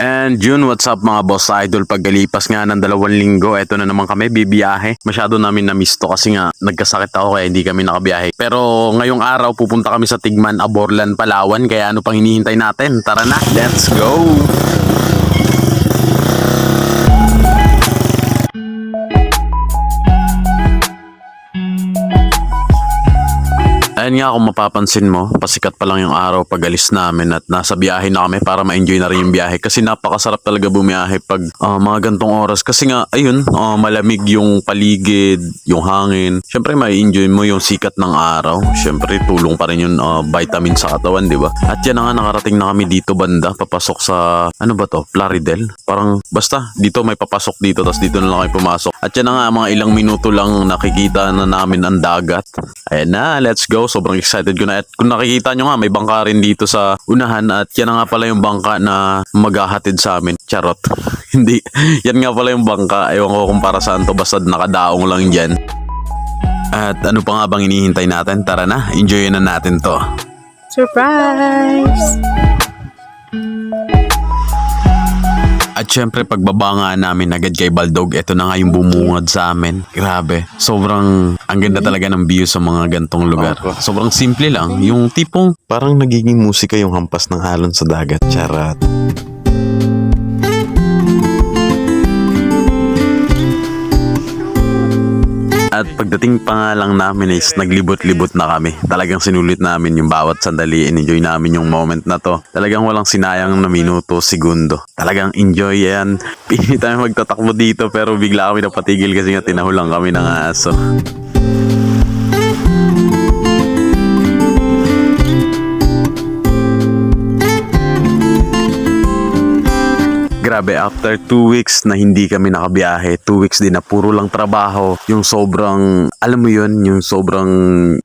And yun, what's up mga boss idol? Pagkalipas nga ng 2 linggo, eto na naman kami, bibiyahe. Masyado namin na-miss to kasi nga nagkasakit ako kaya hindi kami nakabiyahe. Pero ngayong araw pupunta kami sa Tigman, Aborlan, Palawan. Kaya ano pang hinihintay natin? Tara na, let's go! Ayan nga, kung mapapansin mo, pasikat pa lang yung araw pag alis namin at nasa biyahe na kami para ma-enjoy na rin yung biyahe. Kasi napakasarap talaga bumiyahe pag mga gantong oras. Kasi nga, ayun, malamig yung paligid, yung hangin. Siyempre, ma-enjoy mo yung sikat ng araw. Siyempre, tulong pa rin yung vitamin sa katawan, di ba? At yan na nga, nakarating na kami dito banda, papasok sa, ano ba to, Plaridel? Parang, basta, dito may papasok dito, tapos dito na lang kayo pumasok. At yan na nga, mga ilang minuto lang nakikita na namin ang dagat. Ayan na, let's go. Sobrang excited ko na. At kung nakikita nyo nga, may bangka rin dito sa unahan. At yan na nga pala yung bangka na maghahatid sa amin. Charot. Hindi. Yan nga pala yung bangka. Ewan ko kung para saan to. Basta nakadaong lang dyan. At ano pa nga bang inihintay natin? Tara na, enjoyin na natin to. Surprise! At syempre pagbaba nga namin agad kay Baldog, eto na nga yung bumungad sa amin. Grabe, sobrang ang ganda talaga ng view sa mga gantong lugar. Sobrang simple lang, yung tipong Parang nagiging musika yung hampas ng alon sa dagat. Charot. at pagdating pa nga lang namin is naglibot-libot na kami. Talagang sinulit namin yung bawat sandali, enjoy namin yung moment na to. Talagang walang sinayang na minuto, segundo. Talagang enjoy yan. Pili tayo magtatakbo dito pero bigla kami napatigil kasi nga tinahulang kami ng aso. Grabe, after 2 weeks na hindi kami nakabiyahe, 2 weeks din na puro lang trabaho, yung sobrang, alam mo yun, yung sobrang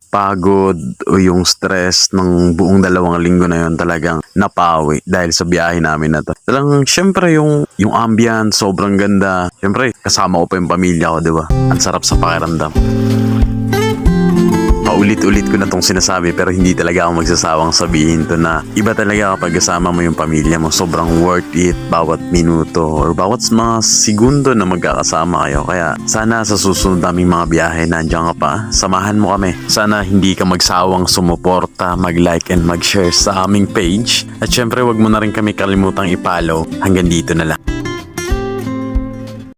pagod o yung stress ng buong 2 linggo na yun talagang napawi dahil sa biyahe namin na to. Talagang syempre yung ambience, sobrang ganda. Syempre, kasama ko pa yung pamilya ko, di ba? Ang sarap sa pakiramdam. Paulit-ulit ko na tong sinasabi pero hindi talaga ako magsasawang sabihin to na iba talaga kapag kasama mo yung pamilya mo. Sobrang worth it bawat minuto or bawat mga segundo na magkakasama kayo. Kaya sana sa susunod naming mga biyahe nandiyan ka pa. Samahan mo kami. Sana hindi ka magsawang sumuporta, mag-like and mag-share sa aming page. At syempre wag mo na rin kami kalimutang i-follow. Hanggang dito na lang.